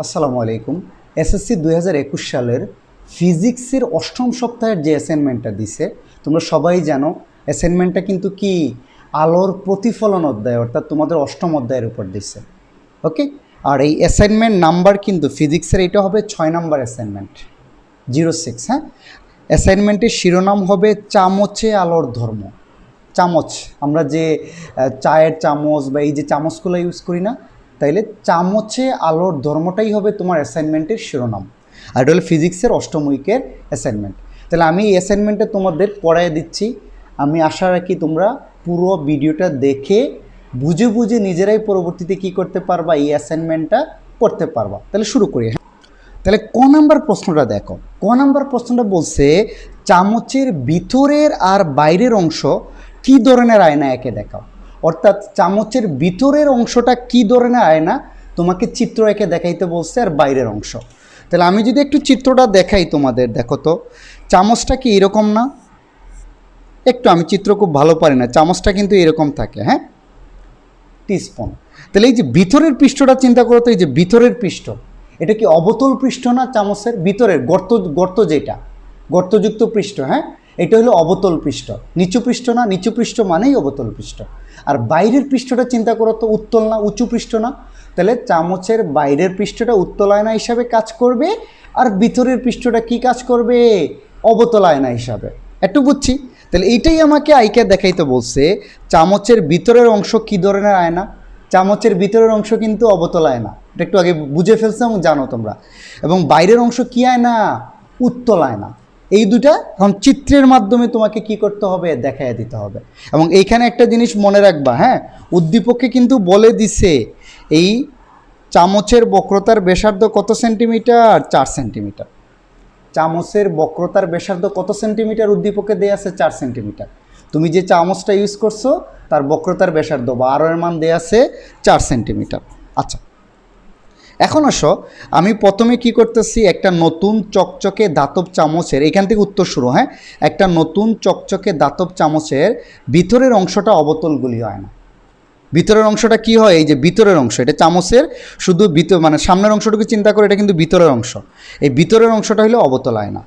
আসসালামু আলাইকুম। এসএসসি 2021 সালের ফিজিক্সের অষ্টম সপ্তাহের যে অ্যাসাইনমেন্টটা দিছে, তোমরা সবাই জানো অ্যাসাইনমেন্টটা কিন্তু কি আলোর প্রতিফলন অধ্যায়, অর্থাৎ তোমাদের অষ্টম অধ্যায়ের উপর দিছে। ওকে, আর এই অ্যাসাইনমেন্ট নাম্বার কিন্তু ফিজিক্সের এটা হবে 6 নাম্বার অ্যাসাইনমেন্ট 06। হ্যাঁ, অ্যাসাইনমেন্টের শিরোনাম হবে চামচে আলোর ধর্ম। চামচ, আমরা যে চায়ের চামচ বা এই যে চামচগুলো ইউজ করি না, তাইলে চামচে আলোর ধর্মটাই হবে তোমার অ্যাসাইনমেন্টের শিরোনাম। আর এটা হলো ফিজিক্সের অষ্টম উইকের অ্যাসাইনমেন্ট। তাহলে আমি এই অ্যাসাইনমেন্টটা তোমাদের পড়ায় দিচ্ছি। আমি আশা রাখি তোমরা পুরো ভিডিওটা দেখে বুঝে বুঝে নিজেরাই পরবর্তীতে কি করতে পারবা, এই অ্যাসাইনমেন্টটা করতে পারবা। তাহলে শুরু করি। তাহলে ক নাম্বার প্রশ্নটা দেখো। ক নাম্বার প্রশ্নটা বলছে চামচের ভিতরের আর বাইরের অংশ কি ধরনের আয়না একে দেখাও। অর্থাৎ চামচের ভিতরের অংশটা কি ধরনের আয়না তোমাকে চিত্র এঁকে দেখাইতে বলছে, আর বাইরের অংশ। তাহলে আমি যদি একটু চিত্রটা দেখাই তোমাদের, দেখো তো চামচটা কি এরকম না? একটু আমি চিত্র খুব ভালো পারি না, চামচটা কিন্তু এরকম থাকে। হ্যাঁ, টিস্পুন। তাহলে এই যে ভিতরের পৃষ্ঠটা চিন্তা করো তো, এই যে ভিতরের পৃষ্ঠ, এটা কি অবতল পৃষ্ঠ না? চামচের ভিতরের গর্ত যেটা গর্তযুক্ত পৃষ্ঠ, হ্যাঁ, এটা হলো অবতল পৃষ্ঠ। নিচু পৃষ্ঠ না? নিচু পৃষ্ঠ মানেই অবতল পৃষ্ঠ। আর বাইরের পৃষ্ঠটা চিন্তা করো তো, উত্তল না? উঁচু পৃষ্ঠ না? তাহলে চামচের বাইরের পৃষ্ঠটা উত্তল আয়না হিসাবে কাজ করবে, আর ভিতরের পৃষ্ঠটা কি কাজ করবে? অবতল আয়না হিসাবে। একটু বুঝছি। তাহলে এইটাই আমাকে আইকে দেখাইতে বলছে, চামচের ভিতরের অংশ কি ধরনের আয়না। চামচের ভিতরের অংশ কিন্তু অবতল আয়না, এটা একটু আগে বুঝে ফেলছো এবং জানো তোমরা। এবং বাইরের অংশ কি আয়না? উত্তল আয়না। এই দুটা এখন চিত্রের মাধ্যমে তোমাকে কি করতে হবে? দেখাইয়া দিতে হবে। এবং এইখানে একটা জিনিস মনে রাখবা, হ্যাঁ, উদ্দীপকে কিন্তু বলে দিছে এই চামচের বক্রতার ব্যাসার্ধ কত সেন্টিমিটার? 4 সেন্টিমিটার। চামচের বক্রতার ব্যাসার্ধ কত সেন্টিমিটার উদ্দীপকে দেয়া আছে? 4 সেন্টিমিটার। তুমি যে চামচটা ইউজ করছো তার বক্রতার ব্যাসার্ধ বা আর এর মান দেয়া আছে 4 সেন্টিমিটার। আচ্ছা, এখন আসো, আমি প্রথমে কি করতেছি, একটা নতুন চকচকে ধাতব চামচের, এখান থেকে উত্তর শুরু। হ্যাঁ, একটা নতুন চকচকে ধাতব চামচের ভিতরের অংশটা অবতলগুলি হয় না। ভিতরের অংশটা কি হয়? এই যে ভিতরের অংশ, এটা চামচের শুধু মানে সামনের অংশটুকু চিন্তা করে, এটা কিন্তু ভিতরের অংশ। এই ভিতরের অংশটা হলো অবতল আয়না।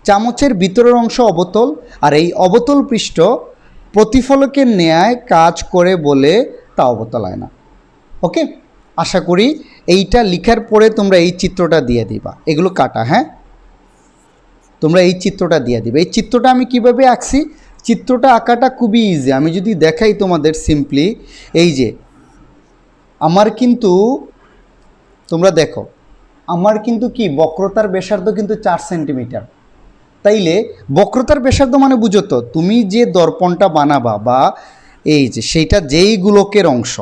চামচের ভিতরের অংশ অবতল, আর এই অবতল পৃষ্ঠ প্রতিফলকের ন্যায় কাজ করে বলে তা অবতল আয়না। ওকে, আশা করি এইটা লিখার পরে তোমরা এই চিত্রটা দিয়ে দিবা। এগুলো কাটা, হ্যাঁ, তোমরা এই চিত্রটা দিয়ে দিবে। এই চিত্রটা আমি কিভাবে আঁকছি, চিত্রটা আঁকাটা খুবই ইজি। আমি যদি দেখাই তোমাদের সিম্পলি, এই যে আমার কিন্তু, তোমরা দেখো, আমার কিন্তু কি বক্রতার ব্যাসার্ধ কিন্তু 4 সেন্টিমিটার। তাইলে বক্রতার ব্যাসার্ধ মানে বুঝো তো, তুমি যে দর্পণটা বানাবা বা এই যে সেইটা যেই গোলকের অংশ,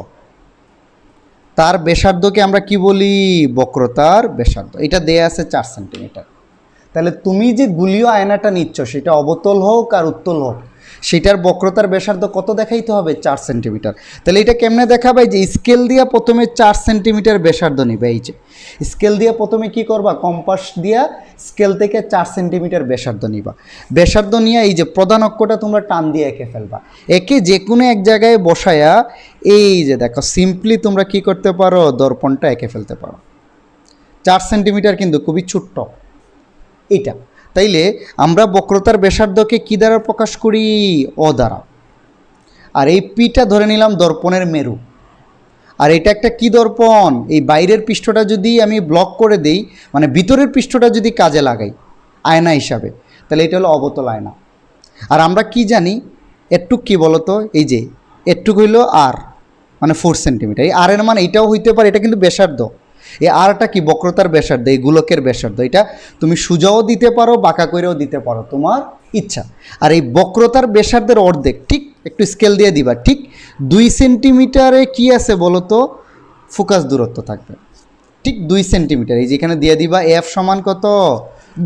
তার ব্যাসার্ধকে আমরা কি বলি? বক্রতার ব্যাসার্ধ। এটা দেয়া আছে 4 সেন্টিমিটার। তাহলে তুমি যে গুলীয় আয়নাটা নিচ্ছ, সেটা অবতল হোক আর উত্তল হোক, সেটার বক্রতার ব্যাসার্ধ কত দেখাইতে হবে? 4 সেন্টিমিটার। তাহলে এটা কেমনে দেখাবে? যে স্কেল দিয়ে প্রথমে 4 সেন্টিমিটার ব্যাসার্ধ নিবে। এই যে স্কেল দিয়ে প্রথমে কি করবা? কম্পাস দিয়া স্কেল থেকে 4 সেন্টিমিটার ব্যাসার্ধ নিবা। ব্যাসার্ধ নিয়ে এই যে প্রধান অক্ষটা তোমরা টান দিয়ে এঁকে ফেলবা। একে যে কোনো এক জায়গায় বসায়া এই যে দেখো সিম্পলি তোমরা কি করতে পারো? দর্পণটা এঁকে ফেলতে পারো। 4 সেন্টিমিটার কিন্তু খুবই ছোট্ট এটা। তাইলে আমরা বক্রতার ব্যাসার্ধকে কি দ্বারা প্রকাশ করি? অ দ্বারা। আর এই পিটা ধরে নিলাম দর্পণের মেরু। আর এটা একটা কি দর্পণ? এই বাইরের পৃষ্ঠটা যদি আমি ব্লক করে দেই, মানে ভিতরের পৃষ্ঠটা যদি কাজে লাগাই আয়না হিসাবে, তাহলে এটা হলো অবতল আয়না। আর আমরা কি জানি, এটুক কি বলতো, এই যে এটুক হইল আর, মানে 4 সেন্টিমিটার। এই আর এর মান এটাও হইতে পারে, এটা কিন্তু ব্যাসার্ধ। এই আরটা কি? বক্রতার ব্যাসার্ধ, এই গোলকের ব্যাসার্ধ। এটা তুমি সোজাও দিতে পারো, বাঁকা করেও দিতে পারো, তোমার ইচ্ছা। আর এই বক্রতার ব্যাসার্ধের অর্ধেক, ঠিক একটু স্কেল দিয়ে দিবা, ঠিক 2 সেন্টিমিটারে কি আছে বলো তো? ফোকাস দূরত্ব থাকবে, ঠিক 2 সেন্টিমিটার। এই যেখানে দিয়ে দিবা এফ সমান কত?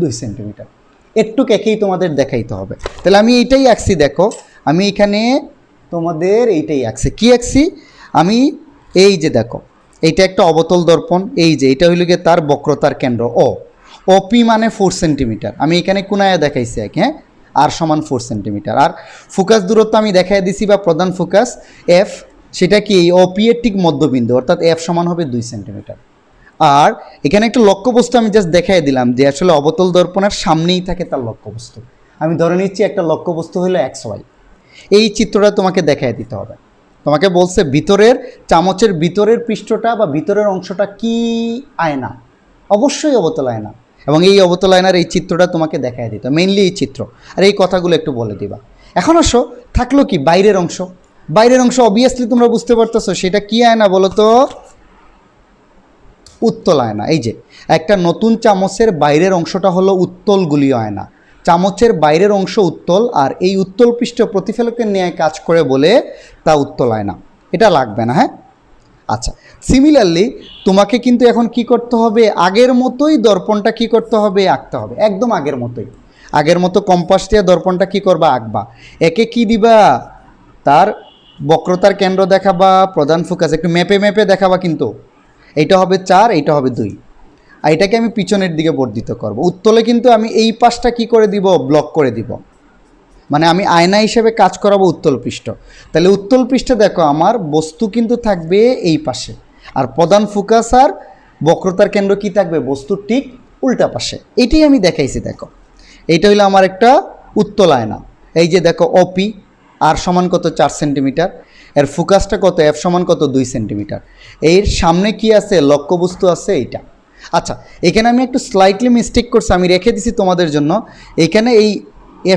2 সেন্টিমিটার। একটু একেই তোমাদের দেখাইতে হবে। তাহলে আমি এইটাই আঁকছি, দেখো আমি এখানে তোমাদের এইটাই আঁকছি। কি আঁকছি আমি? এই যে দেখো, এইটা একটা অবতল দর্পণ। এই যে এটা হইল গিয়ে তার বক্রতার কেন্দ্র ও। ওপি মানে 4 সেন্টিমিটার। আমি এখানে কোনায় দেখাইছি এক, হ্যাঁ, আর সমান 4 সেন্টিমিটার। আর ফোকাস দূরত্ব আমি দেখাই দিছি, বা প্রধান ফোকাস এফ, সেটা কি? এই ওপি এর ঠিক মধ্যবিন্দু, অর্থাৎ এফ সমান হবে 2 সেন্টিমিটার। আর এখানে একটা লক্ষ্যবস্তু আমি জাস্ট দেখাই দিলাম যে আসলে অবতল দর্পণের সামনেই থাকে তার লক্ষ্যবস্তু। আমি ধরে নিচ্ছি একটা লক্ষ্যবস্তু হলো XY। এই চিত্রটা তোমাকে দেখাই দিতে হবে। তোমাকে বলছে ভিতরের চামচের ভিতরের পৃষ্ঠটা বা ভিতরের অংশটা কি আয়না, অবশ্যই অবতল আয়না, এবং এই অবতল আয়নার এই চিত্রটা তোমাকে দেখাই দিতে হবে, মেইনলি এই চিত্র। আর এই কথাগুলো একটু বলে দিবা। এখন আসো, থাকলো কি বাইরের অংশ। বাইরের অংশ অবভিয়াসলি তোমরা বুঝতে পারতেছো সেটা কি আয়না বলো তো? উত্তল আয়না। এই যে একটা নতুন চামচের বাইরের অংশটা হলো উত্তল গুলীয় আয়না। চামচের বাইরের অংশ উত্তল, আর এই উত্তল পৃষ্ঠ প্রতিফলকের ন্যায় কাজ করে বলে তা উত্তল আয়না। এটা লাগবে না, হ্যাঁ? আচ্ছা, সিমিলারলি তোমাকে কিন্তু এখন কি করতে হবে, আগের মতোই দর্পণটা কি করতে হবে, আঁকতে হবে, একদম আগের মতোই। আগের মতো কম্পাস দিয়ে দর্পণটা কি করবা, আঁকবা। একে কি দিবা, তার বক্রতার কেন্দ্র দেখাবা, প্রধান ফোকাস একটু মেপে মেপে দেখাবা, কিন্তু এইটা হবে 4, এইটা হবে 2, আর এটাকে আমি পিছনের দিকে বর্ধিত করব। উত্তলে কিন্তু আমি এই পাশটা কি করে দিব, ব্লক করে দিব, মানে আমি আয়না হিসেবে কাজ করাবো উত্তল পৃষ্ঠ। তাহলে উত্তল পৃষ্ঠে দেখো আমার বস্তু কিন্তু থাকবে এই পাশে, আর প্রধান ফোকাস আর বক্রতার কেন্দ্র কি থাকবে, বস্তুর ঠিক উল্টা পাশে। এটাই আমি দেখাইছি। দেখো এইটা হলো আমার একটা উত্তল আয়না। এই যে দেখো OP, আর সমান কত 4 সেন্টিমিটার, এর ফোকাসটা কত, F সমান কত 2 সেন্টিমিটার। এর সামনে কি আছে, লক্ষ্যবস্তু আছে এইটা। আচ্ছা, এখানে আমি একটু স্লাইটলি মিস্টেক করছি, আমি রেখে দিছি তোমাদের জন্য। এখানে এই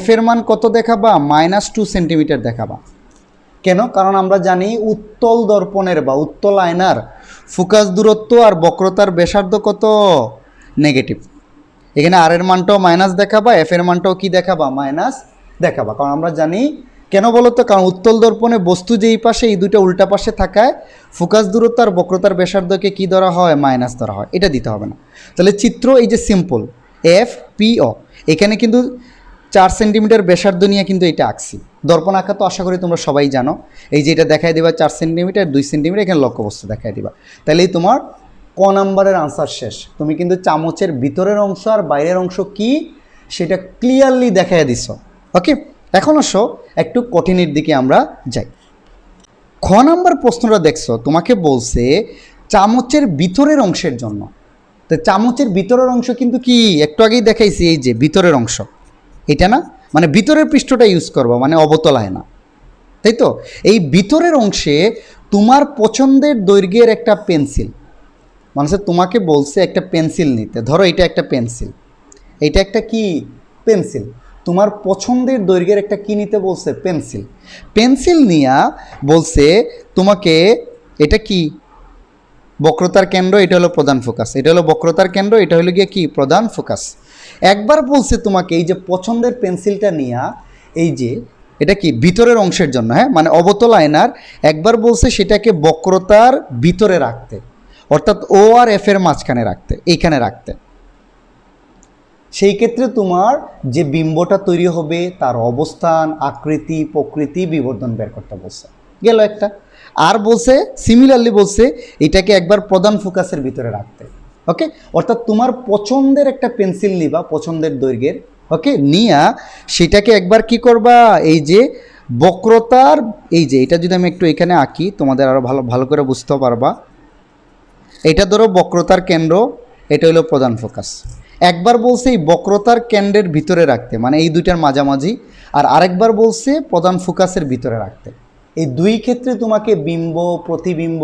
F এর মান কত দেখাবা, -2 সেন্টিমিটার দেখাবা। কেন? কারণ আমরা জানি উত্তল দর্পণের বা উত্তল আয়নার ফোকাস দূরত্ব আর বক্রতার ব্যাসার্ধ কত, নেগেটিভ। এখানে আর এর মানটাও মাইনাস দেখাবা, F এর মানটাও কি দেখাবা, মাইনাস দেখাবা। কারণ আমরা জানি, কেন বলো তো, কারণ উত্তল দর্পণে বস্তু যেই পাশে, এই দুটো উল্টা পাশে থাকায় ফোকাস দূরত্ব আর বক্রতার ব্যাসার্ধকে কি ধরা হয়, মাইনাস ধরা হয়। এটা দিতে হবে না। তাহলে চিত্র এই যে সিম্পল FPO, এখানে কিন্তু 4 সেন্টিমিটার ব্যাসার্ধ নিয়ে কিন্তু এটা আঁকছি। দর্পণ আঁকা তো আশা করি তোমরা সবাই জানো। এই যে এটা দেখাই দিবা 4 সেন্টিমিটার, 2 সেন্টিমিটার, এখানে লক্ষ্যবস্তু দেখাই দিবা। তাহলেই তোমার ক নাম্বারের আনসার শেষ। তুমি কিন্তু চামচের ভিতরের অংশ আর বাইরের অংশ কি সেটা ক্লিয়ারলি দেখাই দিছ। ওকে, এখন আসো একটু কঠিনের দিকে আমরা যাই। খ নাম্বার প্রশ্নটা দেখছো, তোমাকে বলছে চামচের ভিতরের অংশের জন্য। তো চামচের ভিতরের অংশ কিন্তু কি একটু আগেই দেখাইছি, এই যে ভিতরের অংশ এটা না, মানে ভিতরের পৃষ্ঠটা ইউজ করবো, মানে অবতল আয়না, তাই তো? এই ভিতরের অংশে তোমার পছন্দের দৈর্ঘ্যের একটা পেন্সিল, মানে তোমাকে বলছে একটা পেন্সিল নিতে। ধরো এটা একটা পেন্সিল, এটা একটা কি পেন্সিল, তোমার পছন্দের দৈর্ঘ্যের একটা কি নিতে বলছে, পেন্সিল। পেন্সিল নিয়া বলছে তোমাকে, এটা কি বক্রতার কেন্দ্র, এটা হলো প্রধান ফোকাস, এটা হলো বক্রতার কেন্দ্র, এটা হলো গিয়ে কি প্রধান ফোকাস। একবার বলছে তোমাকে এই যে পছন্দের পেন্সিলটা নিয়া, এই যে এটা কি ভিতরের অংশের জন্য, হ্যাঁ, মানে অবতল আয়নার, একবার বলছে সেটাকে বক্রতার ভিতরে রাখতে, অর্থাৎ O আর F এর মাঝখানে রাখতে, এইখানে রাখতে। সেই ক্ষেত্রে তোমার যে বিম্বটা তৈরি হবে তার অবস্থান, আকৃতি, প্রকৃতি, বিবর্ধন বের করতে বলছে, গেল একটা। আর বলছে সিমিলারলি বলছে এটাকে একবার প্রধান ফোকাসের ভিতরে রাখতে। ওকে, অর্থাৎ তোমার পছন্দের একটা পেন্সিল নিবা পছন্দের দৈর্ঘ্যের, ওকে, নিয়া সেটাকে একবার কি করবা, এই যে বক্রতার, এই যে এটা যদি আমি একটু এখানে আঁকি তোমাদের আরও ভালো করে বুঝতে পারবা। এটা ধরো বক্রতার কেন্দ্র, এটা হলো প্রধান ফোকাস। একবার বলছে এই বক্রতার কেন্দ্রের ভিতরে রাখতে, মানে এই দুইটার মাঝামাঝি, আর আরেকবার বলছে প্রধান ফোকাসের ভিতরে রাখতে। এই দুই ক্ষেত্রে তোমাকে বিম্ব, প্রতিবিম্ব,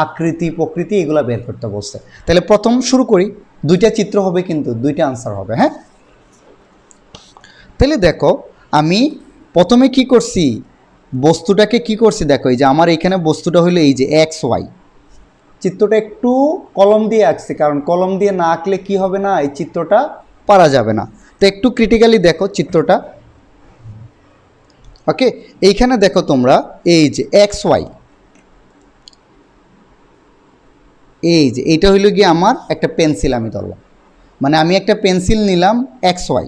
আকৃতি, প্রকৃতি এগুলো বের করতে বলছে। তাহলে প্রথম শুরু করি, দুইটা চিত্র হবে কিন্তু দুইটা আনসার হবে, হ্যাঁ। তাহলে দেখো আমি প্রথমে কি করছি, বস্তুটাকে কি করছি, দেখো এই যে আমার এখানে বস্তুটা হলো এই যে XY। চিত্রটা একটু কলম দিয়ে আঁকছি, কারণ কলম দিয়ে না আঁকলে কি হবে না, এই চিত্রটা পারা যাবে না। তো একটু ক্রিটিক্যালি দেখো চিত্রটা। ওকে, এইখানে দেখো তোমরা এই যে XY, এই যে এইটা হইল গিয়ে আমার একটা পেন্সিল আমি ধরলাম, মানে আমি একটা পেন্সিল নিলাম XY।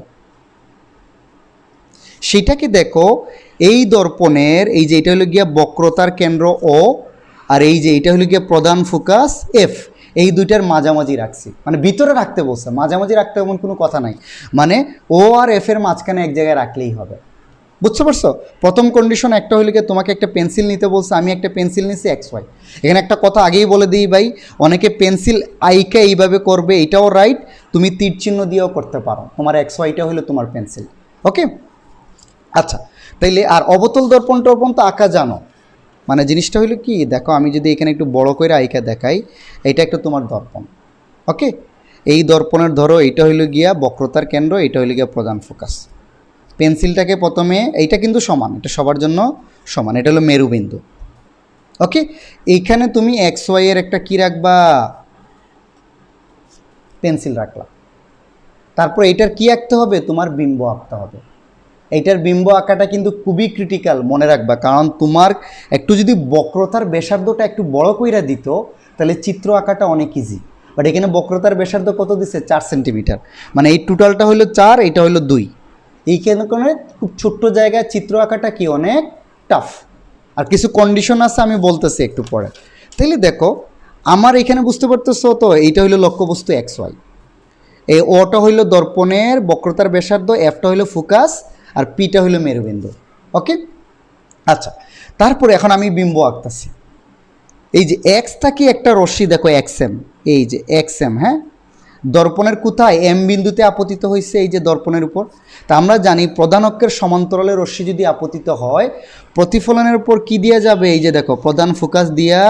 সেটাকে দেখো এই দর্পণের, এই যে এটা হলো গিয়া বক্রতার কেন্দ্র O, আর এই যে এটা হলো গিয়ে প্রধান ফোকাস F, এই দুইটার মাঝামাঝি রাখছি, মানে ভিতরে রাখতে বলছে, মাঝামাঝি রাখতে এমন কোনো কথা নাই, মানে O আর F এর মাঝখানে এক জায়গায় রাখলেই হবে। বুঝতে পারছো? প্রথম কন্ডিশন একটা হইলে কি, তোমাকে একটা পেন্সিল নিতে বলছে, আমি একটা পেন্সিল নিছি এক্স ওয়াই। এখানে একটা কথা আগেই বলে দিই ভাই, অনেকে পেন্সিল আইকে এইভাবে করবে, এটাও রাইট, তুমি তীর চিহ্ন দিয়েও করতে পারো, তোমার এক্স ওয়াইটা হলো তোমার পেন্সিল। ওকে, আচ্ছা। তাইলে আর অবতল দর্পণ টর্পণ তো আঁকা জানো, মানে জিনিসটা হলো কি, দেখো আমি যদি এখানে একটু বড় করে আইকা দেখাই, এটা একটা তোমার দর্পণ। ওকে, এই দর্পণের ধরো এইটা হইল গিয়া বক্রতার কেন্দ্র, এটা হইল গিয়া প্রধান ফোকাস। পেন্সিলটাকে প্রথমে, এইটা কিন্তু সমান, এটা সবার জন্য সমান, এটা হলো মেরুবিন্দু। ওকে, এইখানে তুমি এক্স ওয়াই এর একটা কি রাখবা, পেন্সিল রাখলা। তারপর এটার কি আঁকতে হবে, তোমার বিম্ব আঁকতে হবে। এইটার বিম্ব আঁকাটা কিন্তু খুবই ক্রিটিক্যাল, মনে রাখবা, কারণ তোমার একটু যদি বক্রতার ব্যাসার্ধটা একটু বড় কইরা দিত, তাহলে চিত্র আঁকাটা অনেক ইজি। বাট এখানে বক্রতার ব্যাসার্ধ কত দিচ্ছে, 4 সেন্টিমিটার, মানে এই টোটালটা হলো 4, এটা হলো 2। এইখানে খুব ছোট্ট জায়গায় চিত্র আঁকাটা কি অনেক টাফ। আর কিছু কন্ডিশন আছে, আমি বলতেছি একটু পরে। তাইলে দেখো আমার এখানে বুঝতে পারতেছো তো, এইটা হইলো লক্ষ্যবস্তু এক্স ওয়াই, এই ওটা হইলো দর্পণের বক্রতার ব্যাসার্ধ, এফটা হইলো ফোকাস, আর পিটা হইলো মেরুবিন্দু। ওকে, আচ্ছা। তারপরে এখন আমি বিম্ব আঁকতেছি। এই যে এক্সটা কি একটা রশ্মি, দেখো এক্স এম, এই যে এক্স এম, হ্যাঁ, দর্পণের কোথায়, এম বিন্দুতে আপতিত হয়েছে, এই যে দর্পণের উপর। তা আমরা জানি প্রধান অক্ষের সমান্তরালে রশ্মি যদি আপতিত হয়, প্রতিফলনের উপর কি দিয়া যাবে, এই যে দেখো প্রধান ফোকাস দিয়া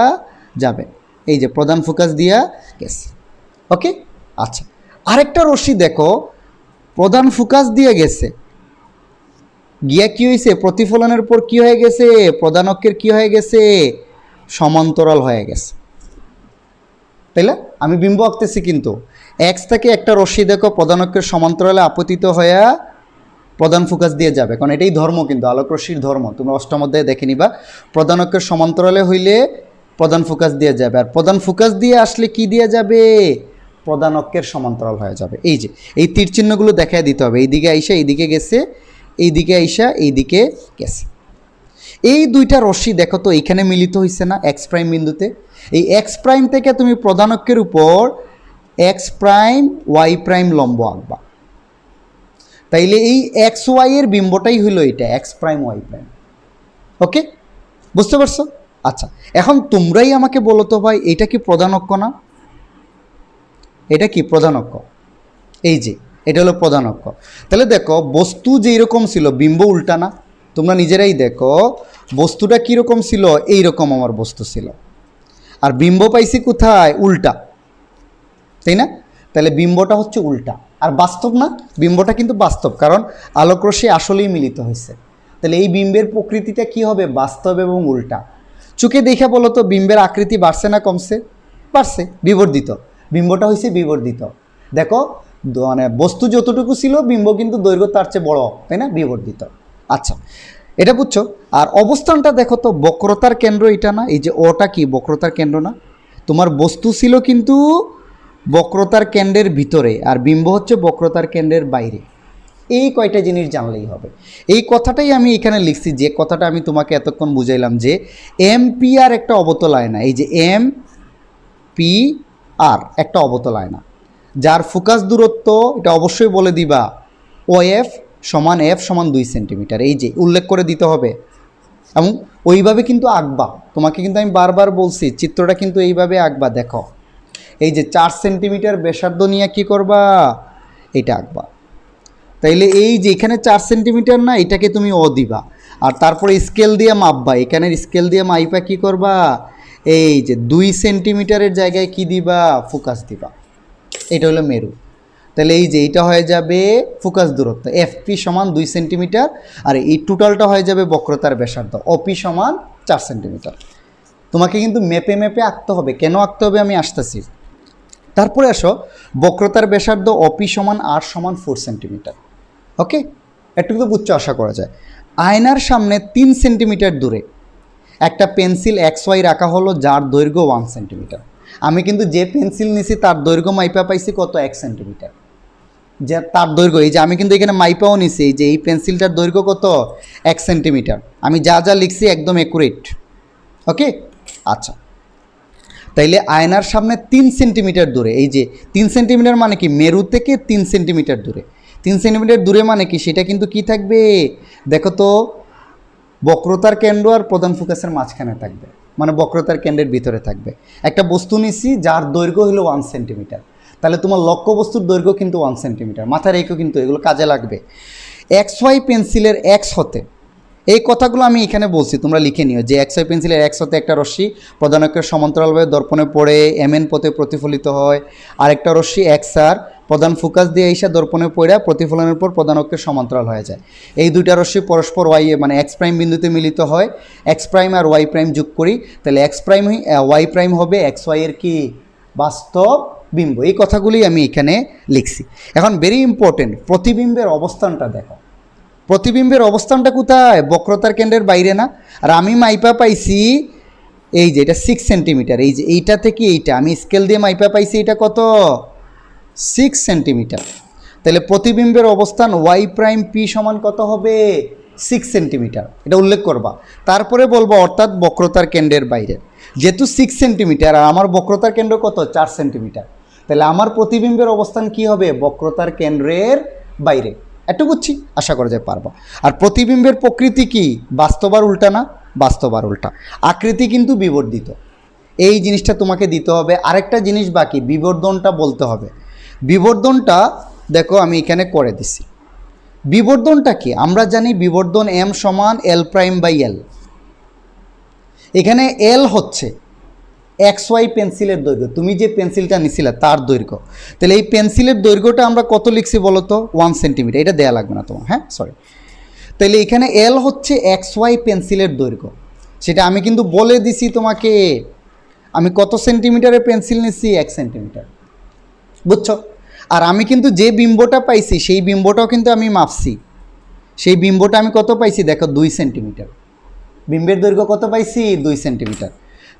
যাবে, এই যে প্রধান ফোকাস দিয়া গেছে। ওকে, আচ্ছা। আরেকটা রশ্মি দেখো প্রধান ফোকাস দিয়ে গেছে, গিয়া কি হয়েছে, প্রতিফলনের পর কি হয়ে গেছে, প্রধান অক্ষের কি হয়ে গেছে, সমান্তরাল হয়ে গেছে। তাইলে আমি বিম্ব আঁকতেছি, কিন্তু এক্স থেকে একটা রশ্মি দেখো প্রধান অক্ষের সমান্তরালে আপতিত হয়ে প্রধান ফোকাস দিয়ে যাবে, কারণ এটাই ধর্ম, কিন্তু আলোক রশ্মির ধর্ম, তোমরা অষ্টম অধ্যায়ে দেখে নিবা। প্রধান অক্ষের সমান্তরালে হইলে প্রধান ফোকাস দিয়ে যাবে, আর প্রধান ফোকাস দিয়ে আসলে কি দিয়ে যাবে, প্রধান অক্ষের সমান্তরাল হয়ে যাবে। এই যে এই তীর চিহ্নগুলো দেখায় দিতে হবে, এইদিকে আইসা এইদিকে গেছে, এইদিকে আইসা এইদিকে গেছে। এই দুইটা রশ্মি দেখো তো এইখানে মিলিত হয়েছে না এক্স প্রাইম বিন্দুতে। এই এক্স প্রাইম থেকে তুমি প্রধান অক্ষের উপর এক্স প্রাইম ওয়াই প্রাইম লম্ব আঁকবা। তাইলে এই এক্স ওয়াই এর বিম্বটাই হইলো এটা, এক্স প্রাইম ওয়াই প্রাইম। ওকে, বুঝতে পারছো? আচ্ছা, এখন তোমরাই আমাকে বলো তো ভাই, এটা কি প্রধান অক্ষ না? এটা কি প্রধান অক্ষ? এই যে এটা হলো প্রধান অক্ষ। তাহলে দেখো বস্তু যেই রকম ছিল, বিম্ব উল্টা না? তোমরা নিজেরাই দেখো বস্তুটা কীরকম ছিল, এইরকম আমার বস্তু ছিল, আর বিম্ব পাইছি কোথায়, উল্টা, তাই না? তাহলে বিম্বটা হচ্ছে উল্টা, আর বাস্তব না, বিম্বটা কিন্তু বাস্তব, কারণ আলোকরশ্মি আসলেই মিলিত হয়েছে। তাহলে এই বিম্বের প্রকৃতিটা কি হবে, বাস্তব এবং উল্টা। চোখে দেখে বলো তো, বিম্বের আকৃতি বাড়ছে না কমছে? বাড়ছে, বিবর্ধিত। বিম্বটা হয়েছে বিবর্ধিত। দেখো মানে বস্তু যতটুকু ছিল, বিম্ব কিন্তু দৈর্ঘ্য তার চেয়ে বড়, তাই না, বিবর্ধিত। আচ্ছা, এটা বুঝছো? আর অবস্থানটা দেখো তো, বক্রতার কেন্দ্র এটা না, এই যে ওটা কি বক্রতার কেন্দ্র না? তোমার বস্তু ছিল কিন্তু বক্রতার কেন্দ্রের ভিতরে, আর বিম্ব হচ্ছে বক্রতার কেন্দ্রের বাইরে। এই কয়টা জিনিস জানলেই হবে। এই কথাটাই আমি এখানে লিখছি, যে কথাটা আমি তোমাকে এতক্ষণ বুঝাইলাম, যে এম পি আর একটা অবতল আয়না, এই যে এম পি আর একটা অবতল আয়না, যার ফোকাস দূরত্ব এটা অবশ্যই বলে দিবা, ও এফ সমান এফ সমান 2 সেন্টিমিটার, এই যে উল্লেখ করে দিতে হবে। এবং ওইভাবে কিন্তু আঁকবা, তোমাকে কিন্তু আমি বারবার বলছি চিত্রটা কিন্তু এইভাবে আঁকবা। দেখো এই যে 4 সেন্টিমিটার ব্যাসার্ধ নিয়ে কী করবা, এটা আঁকবা। তাইলে এই যে এখানে 4 সেন্টিমিটার না, এটাকে তুমি ও দিবা, আর তারপরে স্কেল দিয়ে মাপবা, এখানের স্কেল দিয়ে মাইপা কী করবা, এই যে 2 সেন্টিমিটারের জায়গায় কি দিবা, ফোকাস দিবা। এটা হলো মেরু। তাহলে এই যে এইটা হয়ে যাবে ফোকাস দূরত্ব, এফপি সমান 2 সেন্টিমিটার, আর এই টোটালটা হয়ে যাবে বক্রতার ব্যাসার্ধ, ওপি সমান 4 সেন্টিমিটার। তোমাকে কিন্তু মেপে মেপে আঁকতে হবে। কেন আঁকতে হবে আমি আসতেছি। তারপরে আসো, বক্রতার ব্যাসার্ধ ওপি সমান আর সমান 4 সেন্টিমিটার। ওকে, একটু তো বুঝছো আশা করা যায়। আয়নার সামনে 3 সেন্টিমিটার দূরে একটা পেন্সিল এক্স ওয়াই রাখা হলো, যার দৈর্ঘ্য 1 সেন্টিমিটার। আমি কিন্তু যে পেন্সিল নিছি তার দৈর্ঘ্য মাইপা পাইছি কত, 1 সেন্টিমিটার, যে তার দৈর্ঘ্য। এই যে আমি কিন্তু এখানে মাইপাও নিছি, এই যে এই পেন্সিলটার দৈর্ঘ্য কত, 1 সেন্টিমিটার। আমি যা যা লিখছি একদম অ্যাকুরেট। ওকে, আচ্ছা। তাইলে আয়নার সামনে 3 সেন্টিমিটার দূরে, এই যে 3 সেন্টিমিটার মানে কি, মেরু থেকে 3 সেন্টিমিটার দূরে। 3 সেন্টিমিটার দূরে মানে কি, সেটা কিন্তু কি থাকবে দেখো তো, বক্রতার কেন্দ্র আর প্রধান ফোকাসের মাঝখানে থাকবে, মানে বক্রতার কেন্দ্রের ভিতরে থাকবে। একটা বস্তু নিছি যার দৈর্ঘ্য হলো 1 সেন্টিমিটার, তাহলে তোমার লক্ষ্য বস্তুর দৈর্ঘ্য কিন্তু 1 সেন্টিমিটার। মাথায় রেখো কিন্তু, এগুলো কাজে লাগবে। এক্স ওয়াই পেন্সিলের এক্স হতে, এই কথাগুলো আমি এখানে বলছি, তোমরা লিখে নিও যে এক্স ওয়াই পেন্সিলের এক্স হতে একটা রশ্মি প্রধান অক্ষের সমান্তরালভাবে দর্পণে পড়ে এমএন পথে প্রতিফলিত হয়, আরেকটা রশ্মি এক্স আর প্রধান ফোকাস দিয়ে এসে দর্পণে পড়ে প্রতিফলনের পর প্রধান অক্ষের সমান্তরাল হয়ে যায়। এই দুইটা রশ্মি পরস্পর ওয়াই মানে এক্স প্রাইম বিন্দুতে মিলিত হয়, এক্স প্রাইম আর ওয়াই প্রাইম যোগ করি, তাহলে এক্স প্রাইম ওয়াই প্রাইম হবে এক্স ওয়াই এর কি বাস্তব বিম্ব। এই কথাগুলি আমি এখানে লিখছি। এখন ভেরি ইম্পর্টেন্ট, প্রতিবিম্বের অবস্থানটা দেখো। প্রতিবিম্বের অবস্থানটা কোথায়, বক্রতার কেন্দ্রের বাইরে না? আর আমি মাইপা পাইছি এই যে এটা 6 সেন্টিমিটার, এই যে এইটা থেকে এইটা আমি স্কেল দিয়ে মাইপা পাইছি, এটা কত 6 সেন্টিমিটার। তাহলে প্রতিবিম্বের অবস্থান ওয়াই প্রাইম পি সমান কত হবে 6 সেন্টিমিটার, এটা উল্লেখ করবা। তারপরে বলবো অর্থাৎ বক্রতার কেন্দ্রের বাইরে, যেহেতু 6 সেন্টিমিটার আর আমার বক্রতার কেন্দ্র কত 4 সেন্টিমিটার, তাহলে আমার প্রতিবিম্বের অবস্থান কি হবে বক্রতার কেন্দ্রের বাইরে। একটু বুঝছি, আশা করা যায় পারবো। আর প্রতিবিম্বের প্রকৃতি কি, বাস্তব আর উল্টা না? বাস্তব আর উল্টা। আকৃতি কিন্তু বিবর্ধিত, এই জিনিসটা তোমাকে দিতে হবে। আরেকটা জিনিস বাকি, বিবর্ধনটা বলতে হবে। বিবর্ধনটা দেখো আমি এখানে করে দিছি। বিবর্ধনটা কি, আমরা জানি বিবর্ধন এম সমান এল প্রাইম বাই এল। এখানে এল হচ্ছে এক্স ওয়াই পেন্সিলের দৈর্ঘ্য, তুমি যে পেন্সিলটা নিছিলে তার দৈর্ঘ্য। তাহলে এই পেন্সিলের দৈর্ঘ্যটা আমরা কত লিখছি বলো তো 1 সেন্টিমিটার, এটা দেয়া লাগবে না তোমার, হ্যাঁ সরি। তাহলে এখানে এল হচ্ছে এক্স ওয়াই পেন্সিলের দৈর্ঘ্য, সেটা আমি কিন্তু বলে দিছি তোমাকে। আমি কত সেন্টিমিটারের পেন্সিল নিচ্ছি 1 সেন্টিমিটার, বুঝছো? আর আমি কিন্তু যে বিম্বটা পাইছি সেই বিম্বটাও কিন্তু আমি মাপছি, সেই বিম্বটা আমি কত পাইছি দেখো 2 সেন্টিমিটার। বিম্বের দৈর্ঘ্য কত পাইছি 2 সেন্টিমিটার।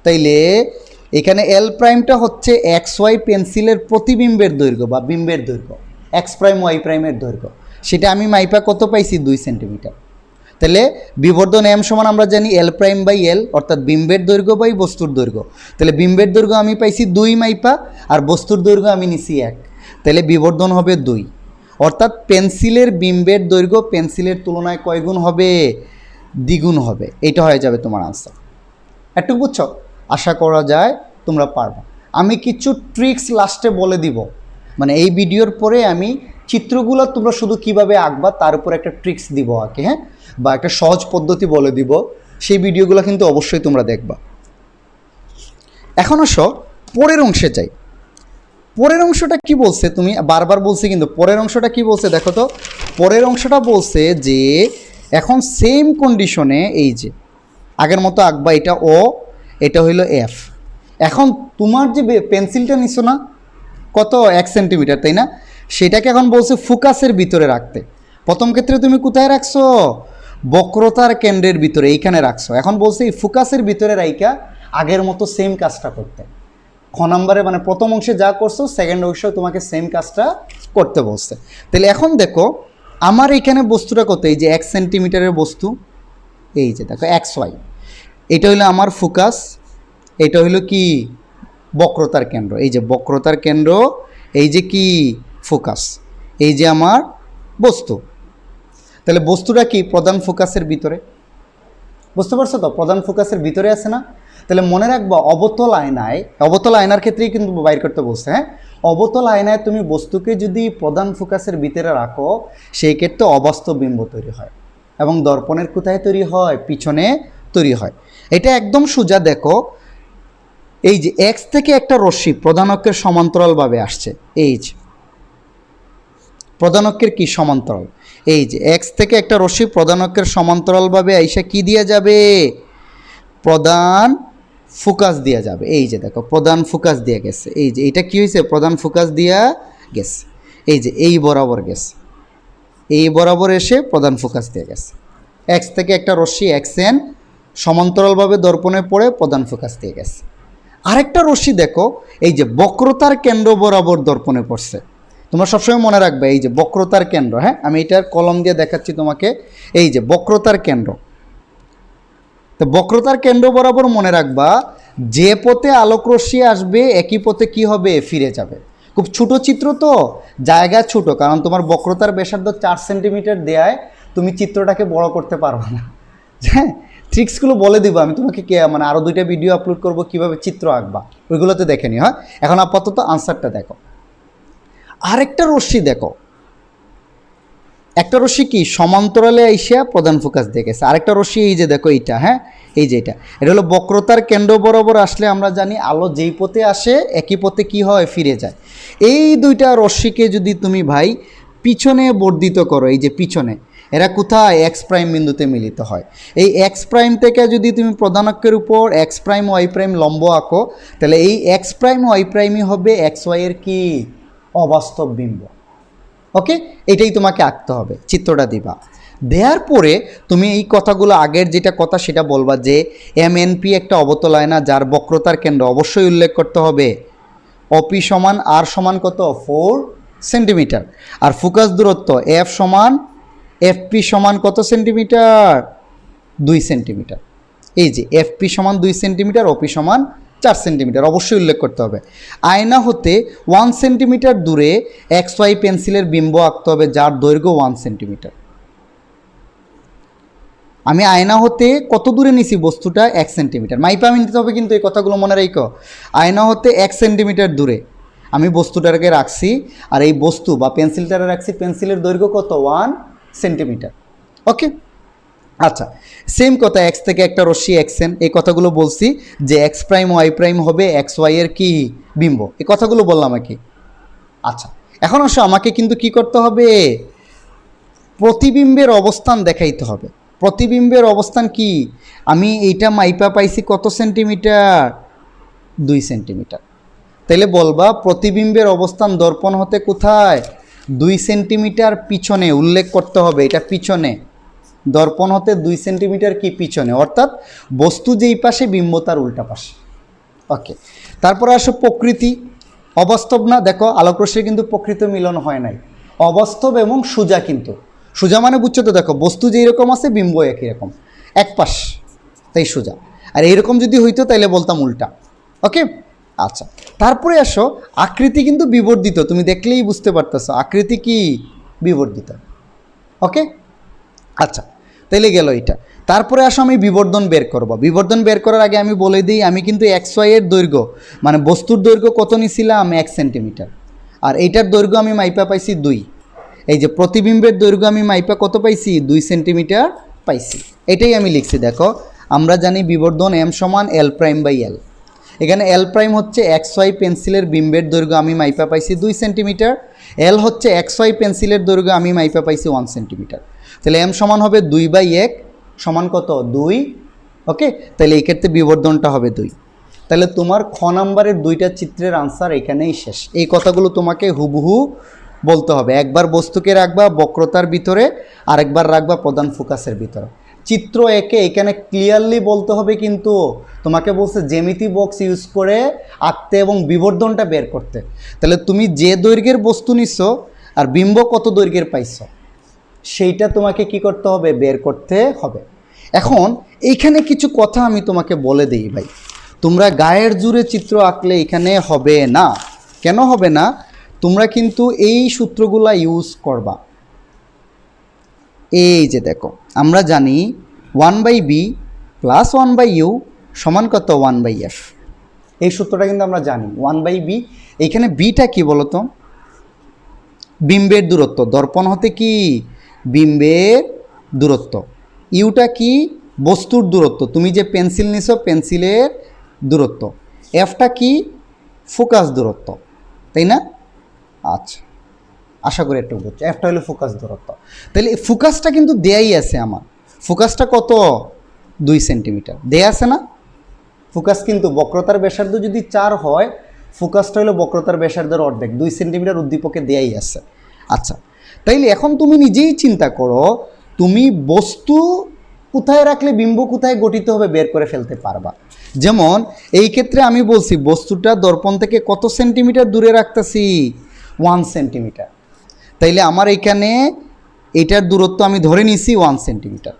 তাইলে এখানে এল প্রাইমটা হচ্ছে এক্স ওয়াই পেন্সিলের প্রতিবিম্বের দৈর্ঘ্য বা বিম্বের দৈর্ঘ্য, এক্স প্রাইম ওয়াই প্রাইমের দৈর্ঘ্য, সেটা আমি মাইপা কত পাইছি 2 সেন্টিমিটার। তাহলে বিবর্ধন এম সমান আমরা জানি এল প্রাইম বাই এল, অর্থাৎ বিম্বের দৈর্ঘ্য বাই বস্তুর দৈর্ঘ্য। তাহলে বিম্বের দৈর্ঘ্য আমি পাইছি 2 মাইপা, আর বস্তুর দৈর্ঘ্য আমি নিছি 1, তাহলে বিবর্ধন হবে 2। অর্থাৎ পেন্সিলের বিম্বের দৈর্ঘ্য পেন্সিলের তুলনায় কয় গুণ হবে, দ্বিগুণ হবে। এটা হয়ে যাবে তোমার আনসার। একটু বুঝছো, আশা করা যায় তোমরা পারবে। আমি কিছু ট্রিক্স লাস্টে বলে দিব, মানে এই ভিডিওর পরে আমি চিত্রগুলো তোমরা শুধু কিভাবে আঁকবা তার উপর একটা ট্রিক্স দিব আঁকে, হ্যাঁ, বা একটা সহজ পদ্ধতি বলে দিব, সেই ভিডিওগুলো কিন্তু অবশ্যই তোমরা দেখবা। এখন আসো পরের অংশে যাই। পরের অংশটা কি বলছে, তুমি বারবার বলছি কিন্তু পরের অংশটা কি বলছে দেখো তো। পরের অংশটা বলছে যে এখন সেম কন্ডিশনে এই যে আগের মতো আঁকবা, এটা ও, এটা হইল এফ। এখন তোমার যে পেন্সিলটা নিছো না কত 1 সেন্টিমিটার, তাই না? সেটাকে এখন বলছে ফোকাসের ভিতরে রাখতে। প্রথম ক্ষেত্রে তুমি কোথায় রাখছো, বক্রতার কেন্দ্রের ভিতরে এইখানে রাখছো। এখন বলছে এই ফোকাসের ভিতরে রাইকা আগের মতো সেম কাজটা করতে। খ নম্বরে মানে প্রথম অংশে যা করছো সেকেন্ড অংশে তোমাকে সেম কাজটা করতে বলছে। তাহলে এখন দেখো আমার এইখানে বস্তুটা কত, এই যে 1 সেন্টিমিটারের বস্তু, এই যে দেখো এক্স ওয়াই, এটা হলো আমার ফোকাস, এটা হলো কি বক্রতার কেন্দ্র, এই যে বক্রতার কেন্দ্র, এই যে কি ফোকাস, এই যে আমার বস্তু। তাহলে বস্তুটা কি প্রধান ফোকাসের ভিতরে, বুঝতে পারছো তো, প্রধান ফোকাসের ভিতরে আছে না? তাহলে মনে রাখবো অবতল আয়নায়, অবতল আয়নার ক্ষেত্রেই কিন্তু বাইর করতে বলছে, হ্যাঁ। অবতল আয়নায় তুমি বস্তুকে যদি প্রধান ফোকাসের ভিতরে রাখো সেই ক্ষেত্রে অবাস্তব বিম্ব তৈরি হয়, এবং দর্পণের কোথায় তৈরি হয়, পিছনে তৈরি হয়। এটা একদম সোজা দেখো, এই যে এক্স থেকে একটা রশ্মি প্রধান অক্ষের সমান্তরালভাবে আসছে, এই যে প্রধান অক্ষের কি সমান্তরাল, এই যে এক্স থেকে একটা রশ্মি প্রধান অক্ষের সমান্তরালভাবে আইসা কি দিয়ে যাবে, প্রধান ফোকাস দিয়ে যাবে। এই যে দেখো প্রধান ফোকাস দিয়ে গেছে, এই যে এটা কি হয়েছে প্রধান ফোকাস দিয়া গেছে, এই যে এই বরাবর গেছে, এই বরাবর এসে প্রধান ফোকাস দিয়ে গেছে। এক্স থেকে একটা রশ্মি এক্স এন সমান্তরালভাবে দর্পণে পড়ে প্রধান ফোকাস দিয়ে গেছে। আরেকটা রশ্মি দেখো এই যে বক্রতার কেন্দ্র বরাবর দর্পণে পড়ছে। তোমরা সবসময় মনে রাখবে এই যে বক্রতার কেন্দ্র, হ্যাঁ, আমি এটার কলম দিয়ে দেখাচ্ছি তোমাকে, এই যে বক্রতার কেন্দ্র। তো বক্রতার কেন্দ্র বরাবর মনে রাখবা যে পথে আলোক রশ্মি আসবে একই পথে কি হবে, ফিরে যাবে। খুব ছোট চিত্র তো, জায়গা ছোট, কারণ তোমার বক্রতার ব্যাসার্ধ 4 সেন্টিমিটার দেয়ায় তুমি চিত্রটাকে বড় করতে পারবে না। হ্যাঁ, ট্রিক্সগুলো বলে দিব আমি তোমাকে, মানে আরও 2টা ভিডিও আপলোড করব কিভাবে চিত্র আঁকবা, ওইগুলোতে দেখে নিও। হ্যাঁ, এখন আপাতত আনসারটা দেখো। আরেকটা রশ্মি দেখো, একটা রশ্মি কি সমান্তরালে আইসা প্রধান ফোকাস দেখেছে, আরেকটা রশ্মি এই যে দেখো এইটা, হ্যাঁ এই যে এটা হলো বক্রতার কেন্দ্র বরাবর আসলে আমরা জানি আলো যেই পথে আসে একই পথে কি হয়, ফিরে যায়। এই দুইটা রশ্মিকে যদি তুমি ভাই পিছনে বর্ধিত করো, এই যে পিছনে, এরা কোথায় এক্স প্রাইম বিন্দুতে মিলিত হয়। এই এক্স প্রাইম থেকে যদি তুমি প্রধান অক্ষের উপর এক্স প্রাইম ওয়াই প্রাইম লম্ব আঁকো, তাহলে এই এক্স প্রাইম ওয়াই প্রাইমই হবে এক্স ওয়াইয়ের কি অবাস্তব বিম্ব। ওকে, এটাই তোমাকে আঁকতে হবে, চিত্রটা দিবা। দেওয়ার পরে তুমি এই কথাগুলো, আগের যেটা কথা সেটা বলবা যে এমএনপি একটা অবতল আয়না যার বক্রতার কেন্দ্র অবশ্যই উল্লেখ করতে হবে অপি সমান আর সমান কত 4 সেন্টিমিটার, আর ফোকাস দূরত্ব এফ সমান এফপি সমান কত সেন্টিমিটার 2 সেন্টিমিটার। এই যে এফপি সমান 2 সেন্টিমিটার, অপি সমান 4 সেন্টিমিটার অবশ্যই উল্লেখ করতে হবে। আয়না হতে 1 সেন্টিমিটার দূরে এক্স ওয়াই পেন্সিলের বিম্ব আঁকতে হবে যার দৈর্ঘ্য 1 সেন্টিমিটার। আমি আয়না হতে কত দূরে নিছি বস্তুটা 1 সেন্টিমিটার, মাইপা আমি নিতে হবে কিন্তু এই কথাগুলো মনে রাখো। আয়না হতে 1 সেন্টিমিটার দূরে আমি বস্তুটাকে রাখছি, আর এই বস্তু বা পেন্সিলটারে রাখছি, পেন্সিলের দৈর্ঘ্য কত 1 সেন্টিমিটার। ওকে, আচ্ছা সেম কথা, এক্স থেকে একটা রশ্মি এক্সএন, এই কথাগুলো বলছি যে এক্স প্রাইম ওয়াই প্রাইম হবে এক্স ওয়াইয়ের কি বিম্ব, এই কথাগুলো বললাম আর কি। আচ্ছা এখন আসো আমাকে কিন্তু কি করতে হবে, প্রতিবিম্বের অবস্থান দেখাইতে হবে। প্রতিবিম্বের অবস্থান কি, আমি এইটা মাইপা পাইছি কত সেন্টিমিটার 2 সেন্টিমিটার, তাহলে বলবা প্রতিবিম্বের অবস্থান দর্পণ হতে কোথায় 2 সেন্টিমিটার পিছনে উল্লেখ করতে হবে, এটা পিছনে, দর্পণ হতে 2 সেন্টিমিটার কি পিছনে, অর্থাৎ বস্তু যেই পাশে বিম্ব তার উল্টা পাশে। ওকে, তারপরে আসো প্রকৃতি, অবাস্তব না, দেখো আলোকরশ্মির কিন্তু প্রকৃত মিলন হয় নাই, অবাস্তব এবং সোজা, কিন্তু সোজা মানে বুঝছো তো, দেখো বস্তু যেই রকম আছে বিম্ব একই রকম, এক পাশ, তাই সোজা। আর এইরকম যদি হইতো তাইলে বলতাম উল্টা। ওকে, আচ্ছা তারপরে আসো আকৃতি কিন্তু বিবর্ধিত, তুমি দেখলেই বুঝতে পারতেছো আকৃতি কি বিবর্ধিত। ওকে, আচ্ছা তাইলে গেল এটা। তারপরে আসো আমি বিবর্ধন বের করব। বিবর্ধন বের করার আগে আমি বলে দিই, আমি কিন্তু এক্স ওয়াইয়ের দৈর্ঘ্য মানে বস্তুর দৈর্ঘ্য কত নিছিলাম 1 সেন্টিমিটার, আর এইটার দৈর্ঘ্য আমি মাইপা পাইছি 2। এই যে প্রতিবিম্বের দৈর্ঘ্য আমি মাইপা কত পাইছি 2 সেন্টিমিটার পাইছি, এটাই আমি লিখছি। দেখো আমরা জানি বিবর্ধন এম সমান এল প্রাইম বাই এল, এখানে এল প্রাইম হচ্ছে এক্স ওয়াই পেন্সিলের বিম্বের দৈর্ঘ্য আমি মাইপা পাইছি 2 সেন্টিমিটার, এল হচ্ছে এক্স ওয়াই পেন্সিলের দৈর্ঘ্য আমি মাইপা পাইছি 1 সেন্টিমিটার। তাহলে এম সমান হবে 2/1 সমান কত 2। ওকে, তাহলে এই ক্ষেত্রে বিবর্ধনটা হবে 2। তাহলে তোমার খ নাম্বারের 2টা চিত্রের আনসার এখানেই শেষ। এই কথাগুলো তোমাকে হুবহু বলতে হবে, একবার বস্তুকে রাখবা বক্রতার ভিতরে, আরেকবার রাখবা প্রধান ফোকাসের ভিতরে। চিত্র একে এখানে ক্লিয়ারলি বলতে হবে, কিন্তু তোমাকে বলছে জ্যামিতি বক্স ইউজ করে আঁকতে এবং বিবর্ধনটা বের করতে। তাহলে তুমি যে দৈর্ঘ্যের বস্তু নিচ্ছ আর বিম্ব কত দৈর্ঘ্যের পাইছো সেইটা তোমাকে কি করতে হবে, বের করতে হবে। এখন এইখানে কিছু কথা আমি তোমাকে বলে দিই ভাই, তোমরা গায়ের জুড়ে চিত্র আঁকলে এখানে হবে না। কেন হবে না, তোমরা কিন্তু এই সূত্রগুলা ইউজ করবা। এই যে দেখো আমরা জানি 1/b + 1/u সমান কত 1/f, এই সূত্রটা কিন্তু আমরা জানি 1/b। এইখানে বিটা কি বলতো, বিম্বের দূরত্ব, দর্পণ হতে কি বিম্বের দূরত্ব, ইউটা কি বস্তুর দূরত্ব, তুমি যে পেন্সিল নিছো পেন্সিলের দূরত্ব, এফটা কি ফোকাস দূরত্ব, তাই না? আচ্ছা আশা করি একটু বুঝছো, এফটা হলো ফোকাস দূরত্ব। তাহলে ফোকাসটা কিন্তু দেয়াই আছে, আমার ফোকাসটা কত 2 সেন্টিমিটার দেয়া আছে না। ফোকাস কিন্তু বক্রতার ব্যাসার্ধ যদি 4 হয়, ফোকাসটা হলো বক্রতার ব্যাসার্ধের অর্ধেক, 2 সেন্টিমিটার উদ্দীপকে দেয়াই আছে। আচ্ছা তাইলে এখন তুমি নিজেই চিন্তা করো, তুমি বস্তু কোথায় রাখলে বিম্ব কোথায় গঠিত হবে বের করে ফেলতে পারবা। যেমন এই ক্ষেত্রে আমি বলছি বস্তুটা দর্পণ থেকে কত সেন্টিমিটার দূরে রাখতেছি 1 সেন্টিমিটার, তাইলে আমার এখানে এটার দূরত্ব আমি ধরে নিছি 1 সেন্টিমিটার,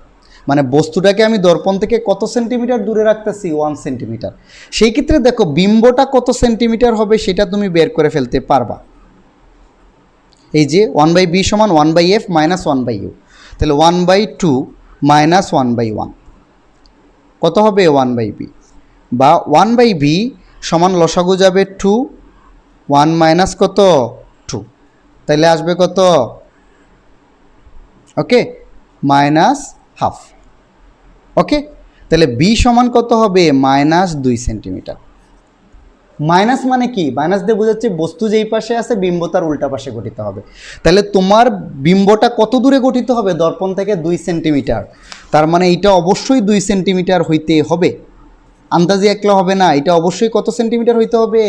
মানে বস্তুটাকে আমি দর্পণ থেকে কত সেন্টিমিটার দূরে রাখতেছি 1 সেন্টিমিটার। সেই ক্ষেত্রে দেখো বিম্বটা কত সেন্টিমিটার হবে সেটা তুমি বের করে ফেলতে পারবা। এই যে 1/b সমান 1/f মাইনাস 1/u, তাহলে 1/2 মাইনাস 1/1 কত হবে 1/b, বা 1/b সমান লসাগু যাবে 2, 1 মাইনাস কত 2, তাহলে আসবে কত, ওকে, মাইনাস হাফ। ওকে, তাহলে বি সমান কত হবে মাইনাস 2 সেন্টিমিটার। মাইনাস মানে কি, মাইনাস দিয়ে বোঝাচ্ছে বস্তু যেই পাশে আছে বিম্ব তার উল্টা পাশে গঠিত হবে। তাহলে তোমার বিম্বটা কত দূরে গঠিত হবে, দর্পণ থেকে 2 সেন্টিমিটার। তার মানে এটা অবশ্যই 2 সেন্টিমিটার হইতে হবে, আন্দাজে একলা হবে না, এটা অবশ্যই কত সেন্টিমিটার হইতে হবে,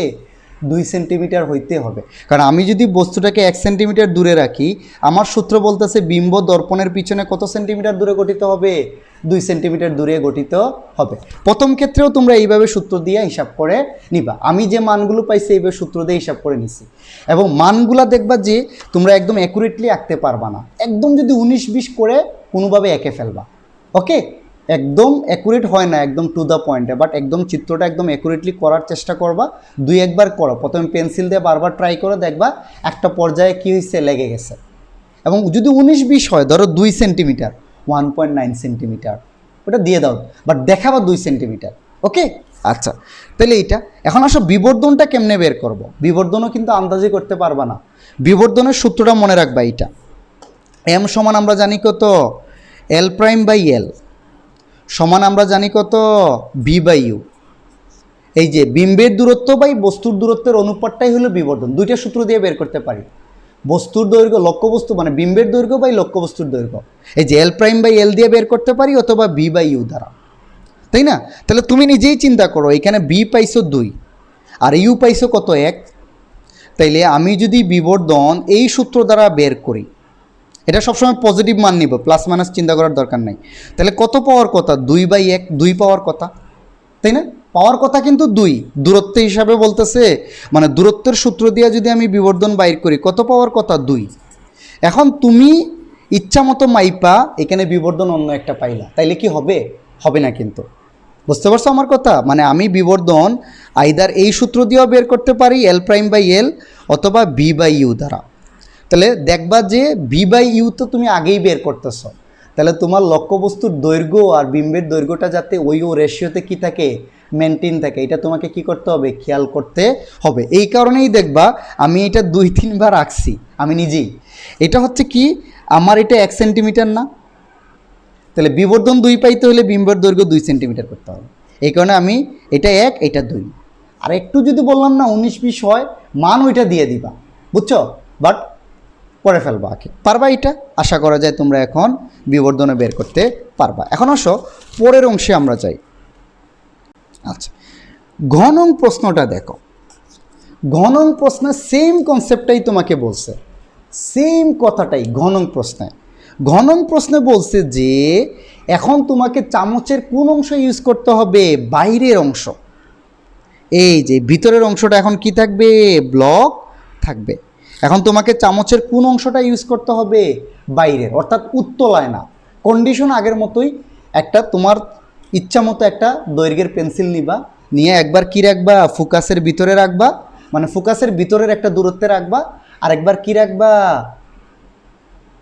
2 সেন্টিমিটার হইতে হবে। কারণ আমি যদি বস্তুটাকে 1 সেন্টিমিটার দূরে রাখি, আমার সূত্র বলতেছে বিম্ব দর্পণের পিছনে কত সেন্টিমিটার দূরে গঠিত হবে, 2 সেন্টিমিটার দূরে গঠিত হবে। প্রথম ক্ষেত্রেও তোমরা এইভাবে সূত্র দিয়ে হিসাব করে নিবা। আমি যে মানগুলো পাইছি এইভাবে সূত্র দিয়ে হিসাব করে নিছি, এবং মানগুলা দেখবা যে তোমরা একদম অ্যাকুরেটলি আঁকতে পারবা না, একদম যদি 19-20 করে কোনোভাবে এঁকে ফেলবা। ওকে, একদম অ্যাকুরেট হয় না, একদম টু দ্য পয়েন্টে, বাট একদম চিত্রটা একদম অ্যাকুরেটলি করার চেষ্টা করবা। 2-1 বার করো, প্রথমে পেন্সিল দিয়ে বারবার ট্রাই করে দেখবা একটা পর্যায়ে কী হয়েছে, লেগে গেছে। এবং যদি 19-20 হয়, ধরো 2 সেন্টিমিটার, 1.9 সেন্টিমিটার ওটা দিয়ে দাও, বাট দেখাবা 2 সেন্টিমিটার। ওকে, আচ্ছা, তাহলে এইটা এখন আসো বিবর্ধনটা কেমনে বের করব। বিবর্ধনও কিন্তু আন্দাজে করতে পারবা না, বিবর্ধনের সূত্রটা মনে রাখবা। এইটা এম সমান আমরা জানি কত, এল প্রাইম বাই এল সমান আমরা জানি কত, বি বাই ইউ। এই যে বিম্বের দূরত্ব বাই বস্তুর দূরত্বের অনুপাতটাই হলো বিবর্ধন। দুইটা সূত্র দিয়ে বের করতে পারি, বস্তুর দৈর্ঘ্য লক্ষ্যবস্তু মানে বিম্বের দৈর্ঘ্য বাই লক্ষ্যবস্তুর দৈর্ঘ্য। এই যে এল প্রাইম বাই এল দিয়ে বের করতে পারি, অথবা বি বাই ইউ দ্বারা, তাই না? তাহলে তুমি নিজেই চিন্তা করো, এখানে বি পাইছো 2 আর ইউ পাইছো কত 1। তাইলে আমি যদি বিবর্ধন এই সূত্র দ্বারা বের করি, এটা সবসময় পজিটিভ মান নিব, প্লাস মাইনাস চিন্তা করার দরকার নাই। তাহলে কত পাওয়ার কথা, 2/1, 2 পাওয়ার কথা, তাই না? পাওয়ার কথা কিন্তু 2, দূরত্ব হিসাবে বলতেছে, মানে দূরত্বের সূত্র দিয়ে যদি আমি বিবর্ধন বাইর করি, কত পাওয়ার কথা 2। এখন তুমি ইচ্ছা মতো মাইপা এখানে বিবর্ধন অন্য একটা পাইলা, তাইলে কি হবে, হবে না কিন্তু। বুঝতে পারছো আমার কথা? মানে আমি বিবর্ধন আইদার এই সূত্র দিয়েও বের করতে পারি, এল প্রাইম বাই এল, অথবা বি বাই ইউ দ্বারা। তাহলে দেখবা যে বি বাই ইউ তো তুমি আগেই বের করতেছ, তাহলে তোমার লক্ষ্যবস্তুর দৈর্ঘ্য আর বিম্বের দৈর্ঘ্যটা যাতে ওই রেশিওতে কি থাকে, মেনটেন থাকে, এটা তোমাকে কি করতে হবে, খেয়াল করতে হবে। এই কারণেই দেখবা আমি এটা 2-3 বার আঁকছি আমি নিজেই। এটা হচ্ছে কি, আমার এটা 1 সেন্টিমিটার না, তাহলে বিবর্ধন 2 পাইতে হলে বিম্বের দৈর্ঘ্য 2 সেন্টিমিটার করতে হবে। এই কারণে আমি এটা 1, এটা 2। আর একটু যদি বললাম না 19-20 হয়, মান ওইটা দিয়ে দিবা, বুঝছো? বাট করে ফেলবা, আঁকে পারবা, এটা আশা করা যায় তোমরা এখন বিবর্ধনে বের করতে পারবা। এখন আসো পরের অংশে আমরা যাই। আচ্ছা, ঘন অঙ্ক প্রশ্নটা দেখো। ঘন অঙ্ক প্রশ্নে সেম কনসেপ্টটাই তোমাকে বলছে, সেম কথাটাই ঘন অঙ্ক প্রশ্নে। ঘন অঙ্ক প্রশ্নে বলছে যে এখন তোমাকে চামচের কোন অংশ ইউজ করতে হবে, বাইরের অংশ। এই যে ভিতরের অংশটা এখন কি থাকবে, ব্লক থাকবে। এখন তোমাকে চামচের কোন অংশটা ইউজ করতে হবে, বাইরের, অর্থাৎ উত্তলায় না। কন্ডিশন আগের মতোই, একটা তোমার ইচ্ছা মতো একটা দৈর্ঘ্যের পেন্সিল নিবা, নিয়ে একবার কি রাখবা, ফোকাসের ভিতরে রাখবা, মানে ফোকাসের ভিতরের একটা দূরত্বে রাখবা, আর একবার কি রাখবা,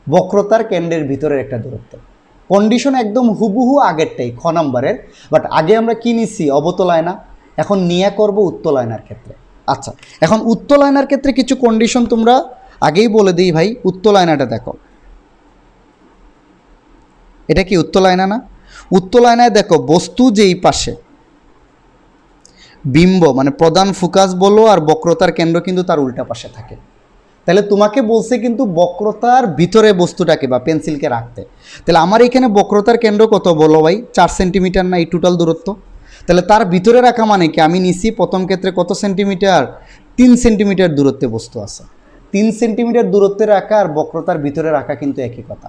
বক্রতার কেন্দ্রের ভিতরের একটা দূরত্ব। কন্ডিশন একদম হুবহু আগেরটাই, খ নাম্বারের। বাট আগে আমরা কি নিছি, অবতল আয়না, এখন নিয়ে করব উত্তল আয়নার ক্ষেত্রে। আচ্ছা, এখন উত্তল আয়নার ক্ষেত্রে কিছু কন্ডিশন তোমরা আগেই বলে দিই ভাই। উত্তল আয়নাটা দেখো, এটা কি উত্তল আয়না না? উত্তল আয়নায় দেখো বস্তু যেই পাশে, বিম্ব মানে প্রধান ফোকাস বলো আর বক্রতার কেন্দ্র কিন্তু তার উল্টা পাশে থাকে। তাহলে তোমাকে বলছে কিন্তু বক্রতার ভিতরে বস্তুটাকে বা পেন্সিলকে রাখতে। তাহলে আমার এখানে বক্রতার কেন্দ্র কত বলো ভাই, 4 সেন্টিমিটার না এই টোটাল দূরত্ব? তাহলে তার ভিতরে রাখা মানে কি, আমি নিছি প্রথম ক্ষেত্রে কত সেন্টিমিটার, 3 সেন্টিমিটার দূরত্বে বস্তু আছে। 3 সেন্টিমিটার দূরত্বে রাখা আর বক্রতার ভিতরে রাখা কিন্তু একই কথা।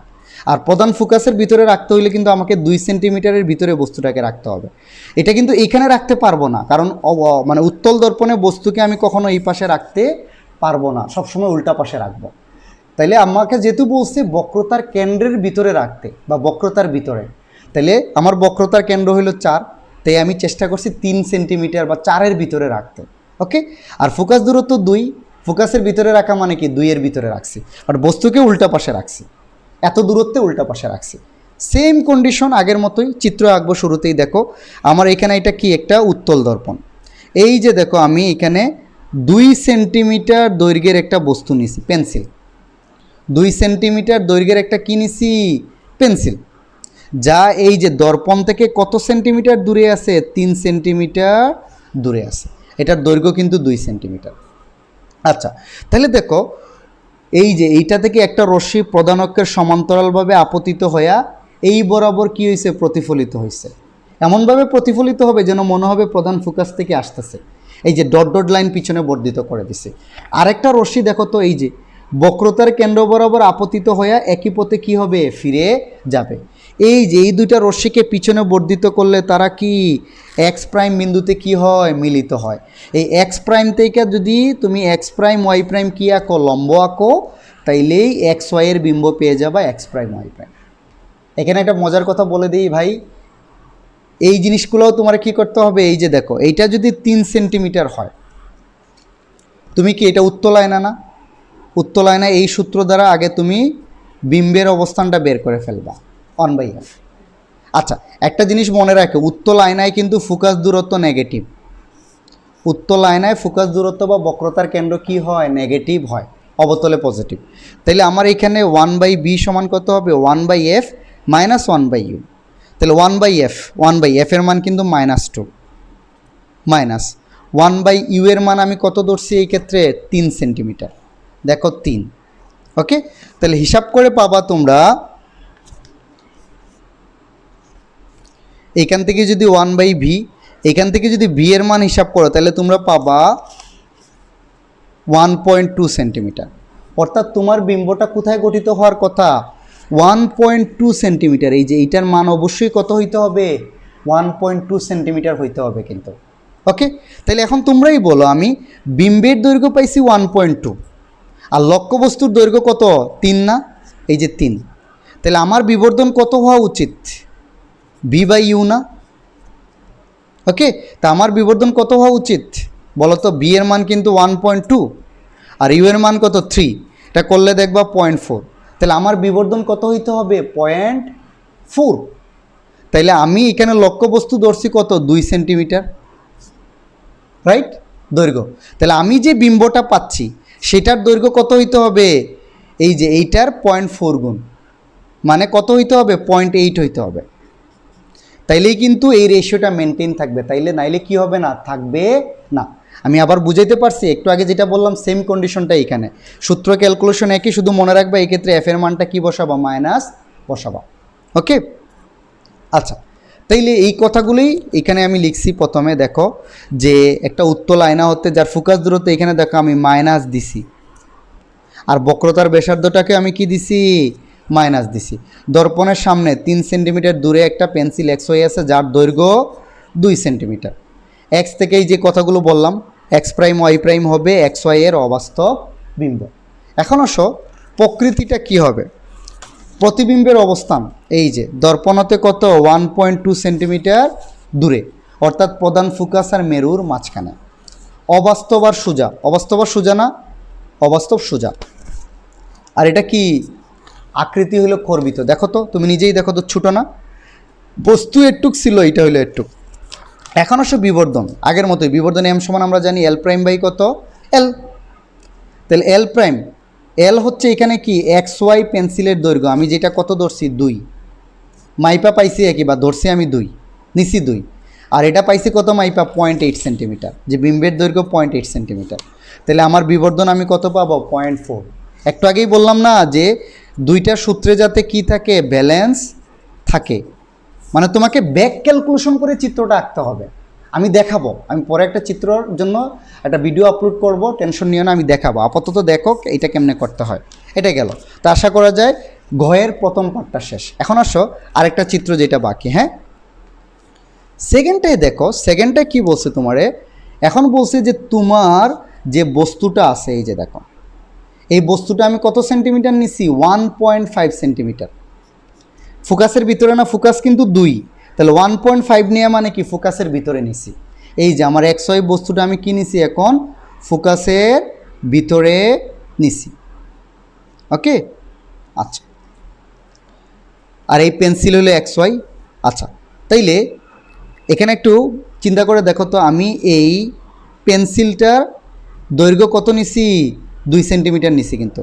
আর প্রধান ফোকাসের ভিতরে রাখতে হইলে কিন্তু আমাকে 2 সেন্টিমিটারের ভিতরে বস্তুটাকে রাখতে হবে। এটা কিন্তু এইখানে রাখতে পারবো না, কারণ মানে উত্তল দর্পণে বস্তুকে আমি কখনো এই পাশে রাখতে পারবো না, সবসময় উল্টা পাশে রাখবো। তাইলে আমাকে যেহেতু বলছে বক্রতার কেন্দ্রের ভিতরে রাখতে বা বক্রতার ভিতরে, তাহলে আমার বক্রতার কেন্দ্র হলো 4, তাই আমি চেষ্টা করছি 3 সেন্টিমিটার বা 4-এর ভিতরে রাখতে। ওকে, আর ফোকাস দূরত্ব 2, ফোকাসের ভিতরে রাখা মানে কি 2-এর ভিতরে রাখছি, আর বস্তুকে উল্টা পাশে রাখছি, এত দূরত্বে উল্টা পাশে রাখছি। সেম কন্ডিশন আগের মতোই চিত্র আঁকবো। শুরুতেই দেখো আমার এখানে এটা কি একটা উত্তল দর্পণ। এই যে দেখো আমি এখানে 2 সেন্টিমিটার দৈর্ঘ্যের একটা বস্তু নিছি, পেন্সিল। 2 সেন্টিমিটার দৈর্ঘ্যের একটা কি নিছি, পেন্সিল, যা এই যে দর্পণ থেকে কত সেন্টিমিটার দূরে আছে, 3 সেন্টিমিটার দূরে আছে। এটার দৈর্ঘ্য কিন্তু 2 সেন্টিমিটার। আচ্ছা, তাহলে দেখো এই যে এইটা থেকে একটা রশ্মি প্রধান অক্ষের সমান্তরালভাবে আপতিত হইয়া এই বরাবর কি হয়েছে, প্রতিফলিত হয়েছে। এমনভাবে প্রতিফলিত হবে যেন মনে হবে প্রধান ফোকাস থেকে আসতেছে। এই যে ডট ডট লাইন পিছনে বর্ধিত করে দিছে। আরেকটা রশ্মি দেখো তো, এই যে বক্রতার কেন্দ্র বরাবর আপতিত হইয়া একই পথে কি হবে, ফিরে যাবে। এই যে এই দুইটা রশ্মিকে পিছনে বর্ধিত করলে তারা কি এক্স প্রাইম বিন্দুতে কি হয়, মিলিত হয়। এই এক্স প্রাইম থেকে যদি তুমি এক্স প্রাইম ওয়াই প্রাইম কি আঁকো, লম্ব আঁকো, তাইলেই এক্স ওয়াইয়ের বিম্ব পেয়ে যাবা এক্স প্রাইম ওয়াই প্রাইম। এখানে একটা মজার কথা বলে দিই ভাই, এই জিনিসগুলোও তোমার কি করতে হবে। এই যে দেখো এইটা যদি 3 সেন্টিমিটার হয়, তুমি কি এটা উত্তল আয়না না, উত্তল আয়না এই সূত্র দ্বারা আগে তুমি বিম্বের অবস্থানটা বের করে ফেলবা 1/f। আচ্ছা, একটা জিনিস মনে রাখো, উত্তল আয়নায় কিন্তু ফোকাস দূরত্ব নেগেটিভ। উত্তল আয়নায় ফোকাস দূরত্ব বা বক্রতার কেন্দ্র কি হয়, নেগেটিভ হয়, অবতলে পজিটিভ। তাহলে আমার এখানে 1/b সমান কত হবে, 1/f মাইনাস 1/u। তাহলে 1/f এর মান কিন্তু -2 মাইনাস 1/u এর মান আমি কত ধরছি এই ক্ষেত্রে, 3 সেন্টিমিটার। দেখো 3। ওকে, তাহলে হিসাব করে পাবা তোমরা এখান থেকে যদি 1/v, এখান থেকে যদি v এর মান হিসাব করো তাহলে তোমরা পাবা 1.2 সেন্টিমিটার। অর্থাৎ তোমার বিম্বটা কোথায় গঠিত হওয়ার কথা, 1.2 সেন্টিমিটার। এই যে এইটার মান অবশ্যই কত হইতে হবে, 1.2 সেন্টিমিটার হইতে হবে কিন্তু। ওকে, তাহলে এখন তোমরাই বলো, আমি বিম্বের দৈর্ঘ্য পাইছি 1.2, আর লক্ষ্যবস্তুর দৈর্ঘ্য কত, 3 না, এই যে 3। তাহলে আমার বিবর্ধন কত হওয়া উচিত, v/u না। ওকে, তা আমার বিবর্ধন কত হওয়া উচিত বলো তো, b এর মান কিন্তু 1.2 আর u এর মান কত 3, এটা করলে দেখবা 0.4। তাহলে আমার বিবর্ধন কত হইতে হবে, 0.4। তাইলে আমি এখানে লক্ষ্যবস্তু ধরছি কত, 2 সেন্টিমিটার, রাইট, দৈর্ঘ্য। তাহলে আমি যে বিম্বটা পাচ্ছি সেটার দৈর্ঘ্য কত হইতে হবে, এই যে এইটার 0.4 গুণ, মানে কত হইতে হবে, 0.8 হইতে হবে। তাইলেই কিন্তু এই রেশিওটা মেনটেন থাকবে, তাইলে নাইলে কি হবে না, থাকবে না। আমি আবার বুঝাইতে পারছি, একটু আগে যেটা বললাম সেম কন্ডিশনটা এখানে, সূত্র ক্যালকুলেশন একই, শুধু মনে রাখবা এই ক্ষেত্রে এফ এর মানটা কি বসাবা, মাইনাস বসাবা। ওকে, আচ্ছা, তাইলে এই কথাগুলোই এখানে আমি লিখছি। প্রথমে দেখো যে একটা উত্তল আয়না হতে যার ফোকাস দূরত্ব এখানে দেখো আমি মাইনাস দিছি, আর বক্রতার ব্যাসার্ধটাকে আমি কি দিছি, মাইনাস দিছি। দর্পণের সামনে 3 সেন্টিমিটার দূরে একটা পেন্সিল এক্স ওয়াই আছে যার দৈর্ঘ্য 2 সেন্টিমিটার। এক্স থেকেই যে কথাগুলো বললাম, এক্স প্রাইম ওয়াই প্রাইম হবে এক্স ওয়াই এর অবাস্তব বিম্ব। এখন আসো প্রকৃতিটা কি হবে, প্রতিবিম্বের অবস্থান এই যে দর্পণতে কত, 1.2 সেন্টিমিটার দূরে, অর্থাৎ প্রধান ফোকাস আর মেরুর মাঝখানে। অবাস্তব আর সোজা, অবাস্তব আর সোজা না, অবাস্তব সোজা। আর এটা কি আকৃতি হলো কর্বিত, দেখো তো তুমি নিজেই দেখো তো, ছোটো না, বস্তু একটুক ছিল, এটা হলো একটুক। এখন আসো বিবর্ধন, আগের মতোই বিবর্ধন এম সমান আমরা জানি এল প্রাইম বাই কত, এল। তাহলে এল প্রাইম, এল হচ্ছে এখানে কি এক্স ওয়াই পেন্সিলের দৈর্ঘ্য, আমি যেটা কত ধরছি 2, মাইপা পাইছি একই, বা ধরছি আমি 2, নিচি 2, আর এটা পাইছি কত মাইপা, 0.8 সেন্টিমিটার, যে বিম্বের দৈর্ঘ্য 0.8 সেন্টিমিটার। তাহলে আমার বিবর্ধন আমি কত পাবো, 0.4। একটু আগেই বললাম না যে দুইটা সূত্রে যাতে কি থাকে, ব্যালেন্স থাকে, মানে তোমাকে ব্যাক ক্যালকুলেশন করে চিত্রটা আঁকতে হবে। আমি দেখাবো, আমি পরে একটা চিত্রর জন্য একটা ভিডিও আপলোড করব, টেনশন নিও না, আমি দেখাবো। আপাতত দেখো এটা কেমনে করতে হয়, এটা গেল। তো আশা করা যায় ঘয়ের প্রথম পার্টটা শেষ। এখন আসো আরেকটা চিত্র যেটা বাকি। হ্যাঁ, সেকেন্ডটাই দেখো, সেকেন্ডটা কি বলছে তোমারে, এখন বলছে যে তোমার যে বস্তুটা আছে, এই যে দেখো এই বস্তুটা আমি কত সেন্টিমিটার নিছি, 1.5 সেন্টিমিটার। ফোকাসের ভিতরে না, ফোকাস কিন্তু 2, তাহলে 1.5 নেওয়া মানে কি ফোকাসের ভিতরে নিছি। এই যে আমার XY বস্তুটা আমি কি নিছি এখন ফোকাসের ভিতরে নিছি। ওকে, আচ্ছা, আর এই পেন্সিল হলো XY। আচ্ছা, তাইলে এখানে একটু চিন্তা করে দেখো তো, আমি এই পেন্সিলটার দৈর্ঘ্য কত নিছি 2 সেন্টিমিটার নিছি, কিন্তু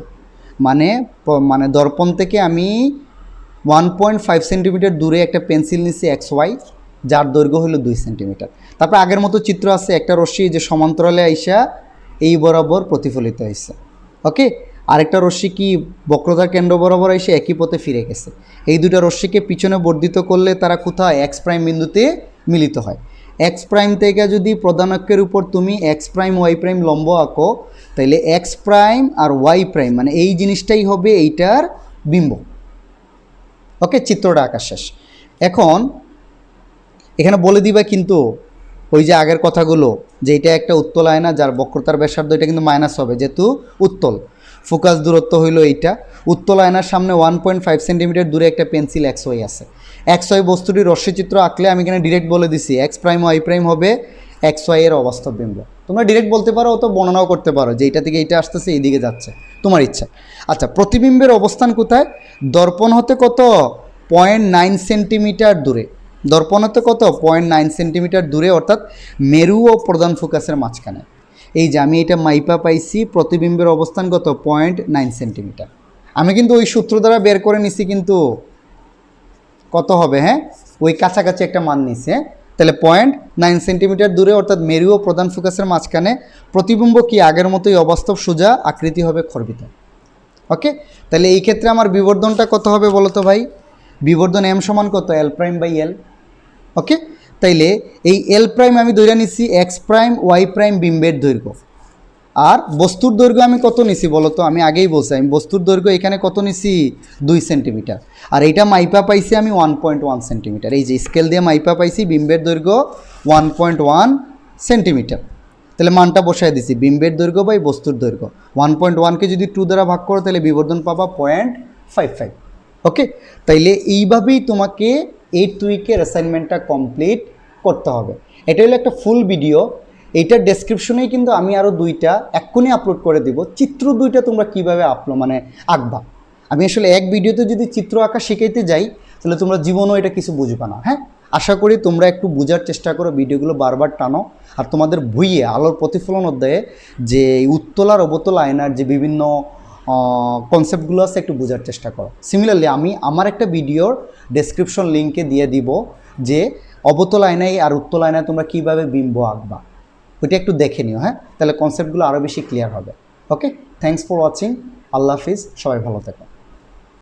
মানে মানে দর্পণ থেকে আমি 1.5 সেন্টিমিটার দূরে একটা পেন্সিল নিছি XY, যার দৈর্ঘ্য হলো 2 সেন্টিমিটার। তারপর আগের মতো চিত্র আছে, একটা রশ্মি যে সমান্তরালে আইসা এই বরাবর প্রতিফলিত হয়েছে। ওকে, আরেকটা রশ্মি কি বক্রতার কেন্দ্র বরাবর এসে একই পথে ফিরে গেছে। এই দুটো রশ্মিকে পিছনে বর্ধিত করলে তারা কোথায় X প্রাইম বিন্দুতে মিলিত হয়। X প্রাইম থেকে যদি প্রধান অক্ষের উপর তুমি X প্রাইম Y প্রাইম লম্ব আঁকো, তাইলে X প্রাইম আর Y প্রাইম মানে এই জিনিসটাই হবে এইটার বিম্ব। ওকে, চিত্রটা আঁকা শেষ। এখন এখানে বলে দিবা কিন্তু ওই যে আগের কথাগুলো, যে এটা একটা উত্তল আয়না যার বক্রতার ব্যাসার্ধ এটা কিন্তু মাইনাস হবে, যেহেতু উত্তল। ফোকাস দূরত্ব হইলো এইটা। উত্তল আয়নার সামনে 1.5 সেন্টিমিটার দূরে একটা পেন্সিল XY আছে। XY বস্তুটির রশ্মিচিত্র আঁকলে আমি এখানে ডিরেক্ট বলে দিছি X প্রাইম Y প্রাইম হবে XY এর অবাস্তব বিম্ব। তোমরা ডিরেক্ট বলতে পারো, অত বর্ণনাও করতে পারো যে এইটা থেকে এইটা আসতেছে, এইদিকে যাচ্ছে, তোমার ইচ্ছা। আচ্ছা, প্রতিবিম্বের অবস্থান কোথায়? দর্পণ হতে কত 0.9 সেন্টিমিটার দূরে। দর্পণ হতে কত 0.9 সেন্টিমিটার দূরে, অর্থাৎ মেরু ও প্রধান ফোকাসের মাঝখানে। এই যে আমি এটা মাইপা পাইছি, প্রতিবিম্বের অবস্থান কত 0.9 সেন্টিমিটার। আমি কিন্তু ওই সূত্র দ্বারা বের করে নিছি, কিন্তু কত হবে, হ্যাঁ ওই কাছাকাছি একটা মান নিছে। তাহলে 0.9 সেন্টিমিটার দূরে, অর্থাৎ মেরু ও প্রধান ফোকাসের মাঝখানে। প্রতিবিম্ব কি আগের মতোই অবাস্তব সোজা আকৃতি হবে, খর্বিত। ওকে, তাহলে এই ক্ষেত্রে আমার বিবর্ধনটা কত হবে বলো তো ভাই? বিবর্ধন M সমান কত L প্রাইম বাই L। ওকে, তাইলে এই L প্রাইম আমি ধরে নিছি X প্রাইম Y প্রাইম বিম্বের দৈর্ঘ্য, আর বস্তুর দৈর্ঘ্য আমি কত নিছি বলো তো? আমি আগেই বলছি আমি বস্তুর দৈর্ঘ্য এখানে কত নিছি 2 সেন্টিমিটার, আর এইটা মাইপা পাইছি আমি 1.1 সেন্টিমিটার। এই যে স্কেল দিয়ে মাইপা পাইছি বিম্বের দৈর্ঘ্য 1.1 সেন্টিমিটার। তাহলে মানটা বসায় দিছি, বিম্বের দৈর্ঘ্য বাই বস্তুর দৈর্ঘ্য। 1.1কে যদি 2 দ্বারা ভাগ করো তাহলে বিবর্ধন পাবা 0.55। ওকে, তাইলে এইভাবেই তোমাকে 8th উইকের অ্যাসাইনমেন্টটা কমপ্লিট করতে হবে। এটা হলো একটা ফুল ভিডিও। এইটার ডেসক্রিপশনেই কিন্তু আমি আরও 2টা এক্ষুনি আপলোড করে দিব, চিত্র 2টা তোমরা কীভাবে আঁকবা। আমি আসলে এক ভিডিওতে যদি চিত্র আঁকা শিখাইতে যাই তাহলে তোমরা জীবনও এটা কিছু বুঝবে না। হ্যাঁ, আশা করি তোমরা একটু বোঝার চেষ্টা করো, ভিডিওগুলো বারবার টানো, আর তোমাদের বইয়ে আলোর প্রতিফলন অধ্যায়ে যে উত্তল আর অবতল আয়নার যে বিভিন্ন কনসেপ্টগুলো আছে একটু বোঝার চেষ্টা করো। সিমিলারলি আমি আমার একটা ভিডিওর ডেসক্রিপশন লিঙ্কে দিয়ে দিব যে অবতল আয়নায় আর উত্তল আয়নায় তোমরা কীভাবে বিম্ব আঁকবা, ওইটা একটু দেখে নিও। হ্যাঁ, তাহলে কনসেপ্টগুলো আরও বেশি ক্লিয়ার হবে। ওকে, থ্যাঙ্কস ফর ওয়াচিং। আল্লাহ হাফিজ, সবাই ভালো থেকো।